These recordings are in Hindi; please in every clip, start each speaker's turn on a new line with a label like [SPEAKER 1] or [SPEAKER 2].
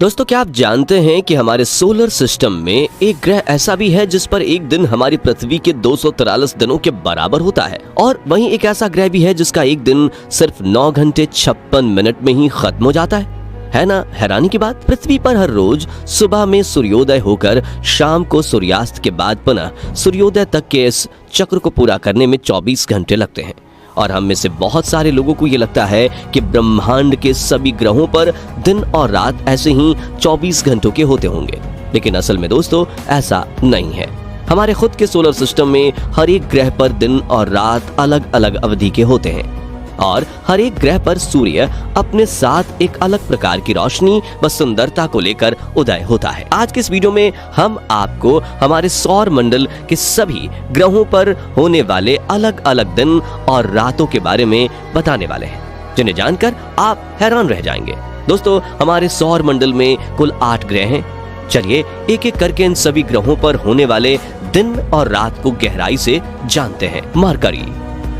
[SPEAKER 1] दोस्तों, क्या आप जानते हैं कि हमारे सोलर सिस्टम में एक ग्रह ऐसा भी है जिस पर एक दिन हमारी पृथ्वी के 243 दिनों के बराबर होता है, और वहीं एक ऐसा ग्रह भी है जिसका एक दिन सिर्फ 9 घंटे 56 मिनट में ही खत्म हो जाता है ना हैरानी की बात। पृथ्वी पर हर रोज सुबह में सूर्योदय होकर शाम को सूर्यास्त के बाद पुनः सूर्योदय तक के इस चक्र को पूरा करने में 24 घंटे लगते हैं, और हम में से बहुत सारे लोगों को ये लगता है कि ब्रह्मांड के सभी ग्रहों पर दिन और रात ऐसे ही 24 घंटों के होते होंगे, लेकिन असल में दोस्तों ऐसा नहीं है। हमारे खुद के सोलर सिस्टम में हर एक ग्रह पर दिन और रात अलग अलग अवधि के होते हैं, और हर एक ग्रह पर सूर्य अपने साथ एक अलग प्रकार की रोशनी व सुंदरता को लेकर उदय होता है। आज के इस वीडियो में हम आपको हमारे सौर मंडल के सभी ग्रहों पर होने वाले अलग अलग दिन और रातों के बारे में बताने वाले हैं, जिन्हें जानकर आप हैरान रह जाएंगे। दोस्तों, हमारे सौर मंडल में कुल 8 ग्रह हैं। चलिए एक एक करके इन सभी ग्रहों पर होने वाले दिन और रात को गहराई से जानते हैं। मरकरी,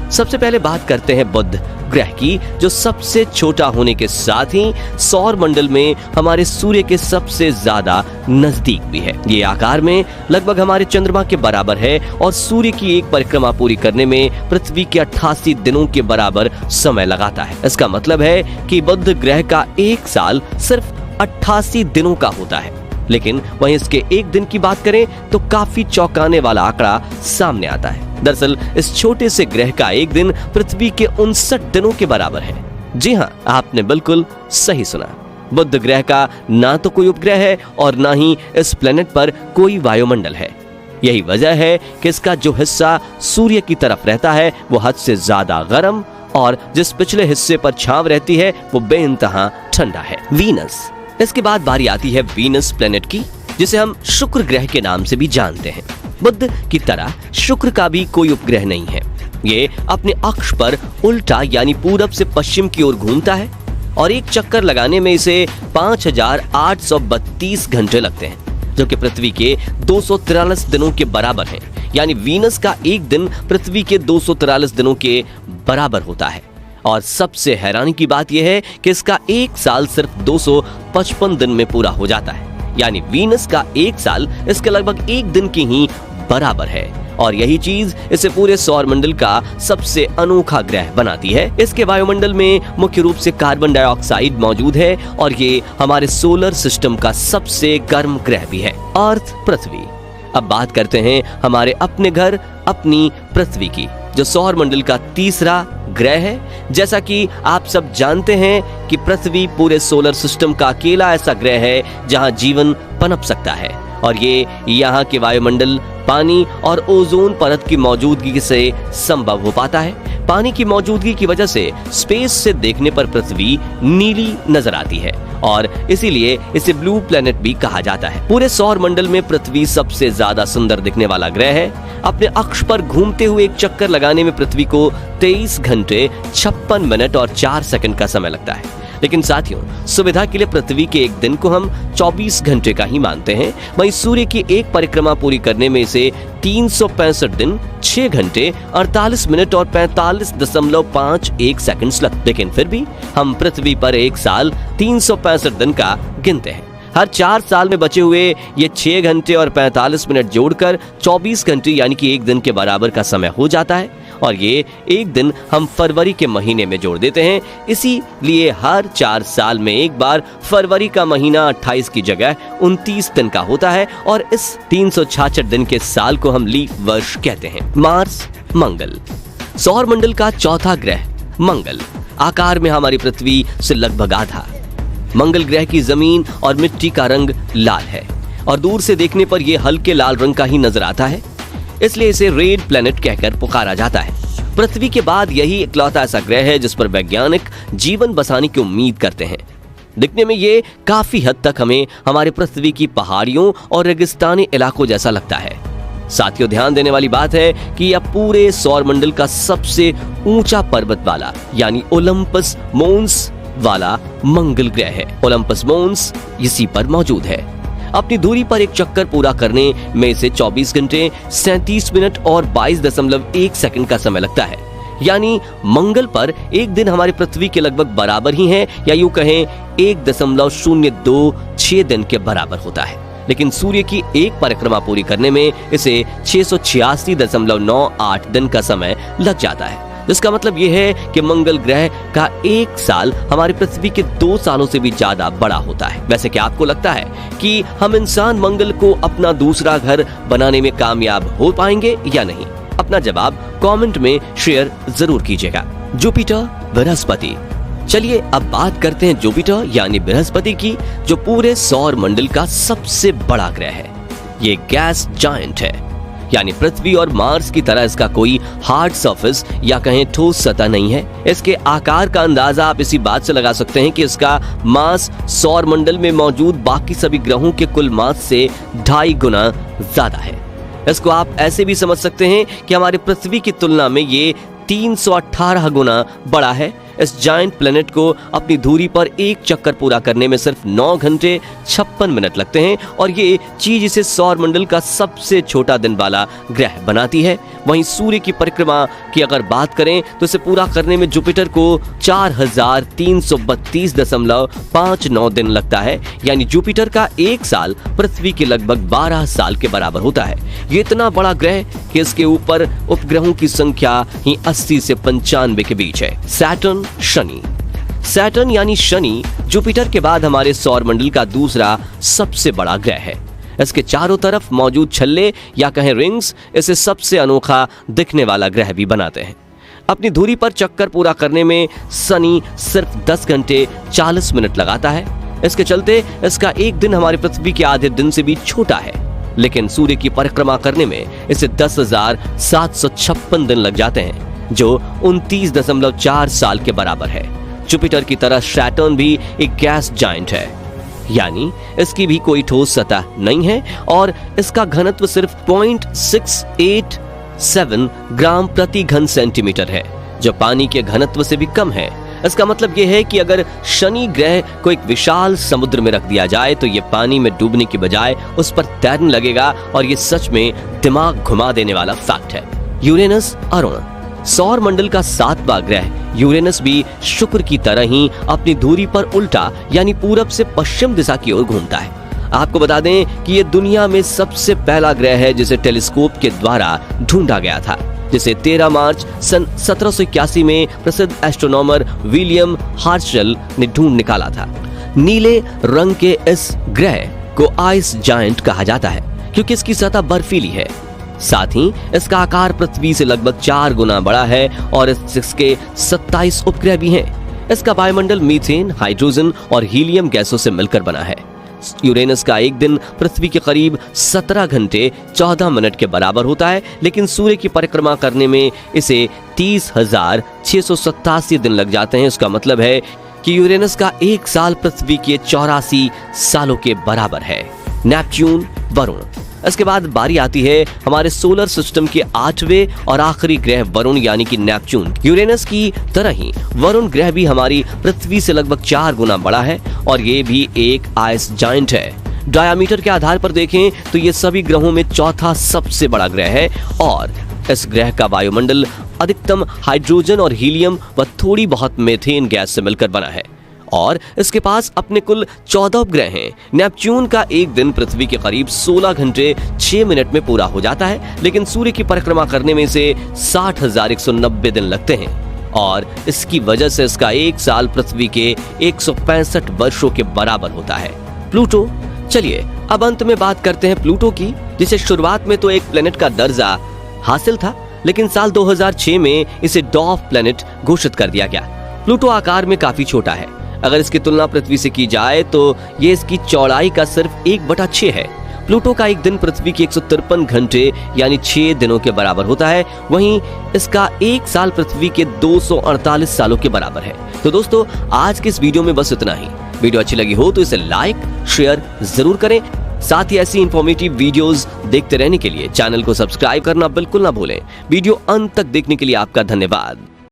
[SPEAKER 1] सबसे पहले बात करते हैं बुध ग्रह की, जो सबसे छोटा होने के साथ ही सौर मंडल में हमारे सूर्य के सबसे ज्यादा नजदीक भी है। ये आकार में लगभग हमारे चंद्रमा के बराबर है और सूर्य की एक परिक्रमा पूरी करने में पृथ्वी के 88 दिनों के बराबर समय लगाता है। इसका मतलब है कि बुध ग्रह का एक साल सिर्फ 88 दिनों का होता है, लेकिन वहीं इसके एक दिन की बात करें तो काफी चौंकाने वाला आंकड़ा सामने आता है। दरअसल इस छोटे से ग्रह का एक दिन पृथ्वी के 59 दिनों के बराबर है। जी हाँ, आपने बिल्कुल सही सुना। बुध ग्रह का ना तो कोई उपग्रह है और ना ही इस प्लेनेट पर कोई वायुमंडल है। यही वजह है कि इसका जो हिस्सा सूर्य की तरफ रहता है वो हद से ज्यादा गर्म, और जिस पिछले हिस्से पर छांव रहती है वो बेइंतहा ठंडा है। वीनस, इसके बाद बारी आती है वीनस प्लेनेट की, जिसे हम शुक्र ग्रह के नाम से भी जानते हैं। बुध की तरह शुक्र का भी कोई उपग्रह नहीं है। ये अपने अक्ष पर उल्टा यानी पूरब से पश्चिम की ओर घूमता है, और एक चक्कर लगाने में इसे 5832 घंटे लगते हैं, जो कि पृथ्वी के 243 दिनों के बराबर है। यानी वीनस का एक दिन पृथ्वी के 243 दिनों के बराबर होता है। और सबसे हैरानी की बात यह है कि इसका एक साल सिर्फ 255 दिन में पूरा हो जाता है। यानी वीनस का एक साल इसके लगभग एक दिन की ही बराबर है, और यही चीज इसे पूरे सौर मंडल का सबसे अनोखा ग्रह बनाती है। इसके वायुमंडल में मुख्य रूप से कार्बन डाइऑक्साइड मौजूद है, और ये हमारे सोलर सिस्टम का सबसे गर्म ग्रह भी है। अर्थ, पृथ्वी। अब बात करते हैं हमारे अपने घर अपनी पृथ्वी की, जो सौर मंडल का तीसरा ग्रह है। जैसा कि आप सब जानते हैं कि पृथ्वी पूरे सोलर सिस्टम का अकेला ऐसा ग्रह है जहां जीवन पनप सकता है, और ये यहाँ के वायुमंडल, पानी और ओजोन परत की मौजूदगी से संभव हो पाता है। पानी की मौजूदगी की वजह से स्पेस से देखने पर पृथ्वी नीली नजर आती है, और इसीलिए इसे ब्लू प्लेनेट भी कहा जाता है। पूरे सौर मंडल में पृथ्वी सबसे ज्यादा सुंदर दिखने वाला ग्रह है। अपने अक्ष पर घूमते हुए एक चक्कर लगाने में पृथ्वी को 23 घंटे 56 मिनट और 4 सेकंड का समय लगता है, लेकिन साथियों, सुविधा के लिए पृथ्वी के एक दिन को हम 24 घंटे का ही मानते हैं। वहीं सूर्य की एक परिक्रमा पूरी करने में इसे 365 दिन 6 घंटे 48 मिनट और 45.51 सेकंड्स लगते, लेकिन फिर भी हम पृथ्वी पर एक साल 365 दिन का गिनते हैं। हर 4 साल में बचे हुए ये 6 घंटे और 45 मिनट जोड़कर 24 घंटे यानी कि एक दिन के बराबर का समय हो जाता है, और ये एक दिन हम फरवरी के महीने में जोड़ देते हैं। इसीलिए हर 4 साल में एक बार फरवरी का महीना 28 की जगह 29 दिन का होता है, और इस 366 दिन के साल को हम लीप वर्ष कहते हैं। मार्स, मंगल। सौर मंडल का चौथा ग्रह मंगल आकार में हमारी पृथ्वी से लगभग आधा। मंगल ग्रह की जमीन और मिट्टी का रंग लाल है, और दूर से देखने पर यह हल्के लाल रंग का ही नजर आता है, इसलिए इसे रेड प्लेनेट कहकर पुकारा जाता है। पृथ्वी के बाद यही इकलौता ऐसा ग्रह है जिस पर वैज्ञानिक जीवन बसाने की उम्मीद करते हैं। दिखने में ये काफी हद तक हमें हमारे पृथ्वी की पहाड़ियों और रेगिस्तानी इलाकों जैसा लगता है। साथियों, ध्यान देने वाली बात है कि यह पूरे सौर मंडल का सबसे ऊंचा पर्वत वाला यानी ओलंपस मोन्स वाला मंगल ग्रह है। ओलंपस मोन्स इसी पर मौजूद है। अपनी दूरी पर एक चक्कर पूरा करने में इसे 24 घंटे 37 मिनट और 22.1 सेकंड का समय लगता है। यानी मंगल पर एक दिन हमारी पृथ्वी के लगभग बराबर ही है, या यूं कहें 1.026 दिन के बराबर होता है। लेकिन सूर्य की एक परिक्रमा पूरी करने में इसे 686.98 दिन का समय लग जाता है। जिसका मतलब यह है कि मंगल ग्रह का एक साल हमारी पृथ्वी के 2 सालों से भी ज्यादा बड़ा होता है। वैसे क्या आपको लगता है कि हम इंसान मंगल को अपना दूसरा घर बनाने में कामयाब हो पाएंगे या नहीं? अपना जवाब कमेंट में शेयर जरूर कीजिएगा। जुपिटर, बृहस्पति। चलिए अब बात करते हैं जुपिटर यानी बृहस्पति की, जो पूरे सौर मंडल का सबसे बड़ा ग्रह है। ये गैस जायंट है, यानी पृथ्वी और मार्स की तरह इसका कोई हार्ड सरफेस या कहें ठोस सतह नहीं है। इसके आकार का अंदाजा आप इसी बात से लगा सकते हैं कि इसका मास सौर मंडल में मौजूद बाकी सभी ग्रहों के कुल मास से 2.5 गुना ज्यादा है। इसको आप ऐसे भी समझ सकते हैं कि हमारी पृथ्वी की तुलना में ये 318 गुना बड़ा है। इस जायंट प्लेनेट को अपनी धुरी पर एक चक्कर पूरा करने में सिर्फ 9 घंटे 56 मिनट लगते हैं, और ये चीज इसे सौर मंडल का सबसे छोटा दिन वाला ग्रह बनाती है। वहीं सूर्य की परिक्रमा की अगर बात करें तो इसे पूरा करने में जुपिटर को 4332.59 दिन लगता है, यानी जुपिटर का एक साल पृथ्वी के लगभग 12 साल के बराबर होता है। ये इतना बड़ा ग्रह कि इसके ऊपर उपग्रहों की संख्या ही 80 से 95 के बीच है। सैटर्न, शनि। सैटर्न यानी शनि जुपिटर के बाद हमारे सौर मंडल का दूसरा सबसे बड़ा ग्रह है। इसके चारों तरफ मौजूद छल्ले या कहें रिंग्स इसे सबसे अनोखा दिखने वाला ग्रह भी बनाते हैं। अपनी धुरी पर चक्कर पूरा करने में शनि सिर्फ 10 घंटे 40 मिनट लगाता है। इसके चलते इसका एक दिन हमारी पृथ्वी के आधे दिन से भी छोटा है, लेकिन सूर्य की परिक्रमा करने में इसे 10,756 दिन लग जाते हैं, जो 29.4 साल के बराबर है। जुपिटर की तरह सैटर्न भी एक गैस जायंट है, यानी इसकी भी कोई ठोस सतह नहीं है, और इसका घनत्व सिर्फ 0.687 ग्राम प्रति घन सेंटीमीटर है, जो पानी के घनत्व से भी कम है। इसका मतलब यह है कि अगर शनि ग्रह को एक विशाल समुद्र में रख दिया जाए तो ये पानी में डूबने की बजाय उस पर तैरने लगेगा, और ये सच में दिमाग घुमा देने वाला फैक्ट है। यूरेनस, अरुण। सौर मंडल का 7वां ग्रह यूरेनस भी शुक्र की तरह ही अपनी धुरी पर उल्टा यानी पूरब से पश्चिम दिशा की ओर घूमता है। आपको बता दें कि यह दुनिया में सबसे पहला ग्रह है जिसे टेलीस्कोप के द्वारा ढूंढा गया था, जिसे 13 मार्च सन 1781 में प्रसिद्ध एस्ट्रोनॉमर विलियम हर्शल ने ढूंढ निकाला था। नीले रंग के इस ग्रह को आइस जायंट कहा जाता है, क्योंकि इसकी सतह बर्फीली है। साथ ही इसका आकार पृथ्वी से लगभग 4 गुना बड़ा है, और इसके 27 उपग्रह भी हैं। इसका वायुमंडल मीथेन, हाइड्रोजन और हीलियम गैसों से मिलकर बना है। यूरेनस का एक दिन पृथ्वी के करीब 17 घंटे 14 मिनट के बराबर होता है, लेकिन सूर्य की परिक्रमा करने में इसे 30,687 दिन लग जाते हैं। इसका मतलब है कि यूरेनस का एक साल पृथ्वी के 84 सालों के बराबर है। नेपच्यून, वरुण। इसके बाद बारी आती है हमारे सोलर सिस्टम के 8वें और आखिरी ग्रह वरुण यानी कि नेपच्यून। यूरेनस की तरह ही वरुण ग्रह भी हमारी पृथ्वी से लगभग 4 गुना बड़ा है, और ये भी एक आइस जायंट है। डायामीटर के आधार पर देखें तो ये सभी ग्रहों में चौथा सबसे बड़ा ग्रह है, और इस ग्रह का वायुमंडल अधिकतम हाइड्रोजन और हीलियम व थोड़ी बहुत मीथेन गैस से मिलकर बना है, और इसके पास अपने कुल 14 उपग्रह हैं। नेपच्यून का एक दिन पृथ्वी के करीब 16 घंटे 6 मिनट में पूरा हो जाता है, लेकिन सूर्य की परिक्रमा करने में इसे 60,190 दिन लगते हैं, और इसकी वजह से इसका एक साल पृथ्वी के 165 वर्षों के बराबर होता है। प्लूटो। चलिए अब अंत में बात करते हैं प्लूटो की, जिसे शुरुआत में तो एक प्लेनेट का दर्जा हासिल था, लेकिन साल 2006 में इसे डॉर्फ प्लेनेट घोषित कर दिया गया। प्लूटो आकार में काफी छोटा है। अगर इसकी तुलना पृथ्वी से की जाए तो ये इसकी चौड़ाई का सिर्फ 1/6 है। प्लूटो का एक दिन पृथ्वी के 153 घंटे यानी 6 दिनों के बराबर होता है, वहीं इसका एक साल पृथ्वी के 248 सालों के बराबर है। तो दोस्तों आज के इस वीडियो में बस इतना ही। वीडियो अच्छी लगी हो तो इसे लाइक शेयर जरूर करें। साथ ही ऐसी इंफॉर्मेटिव वीडियोस देखते रहने के लिए चैनल को सब्सक्राइब करना बिल्कुल ना भूलें। वीडियो अंत तक देखने के लिए आपका धन्यवाद।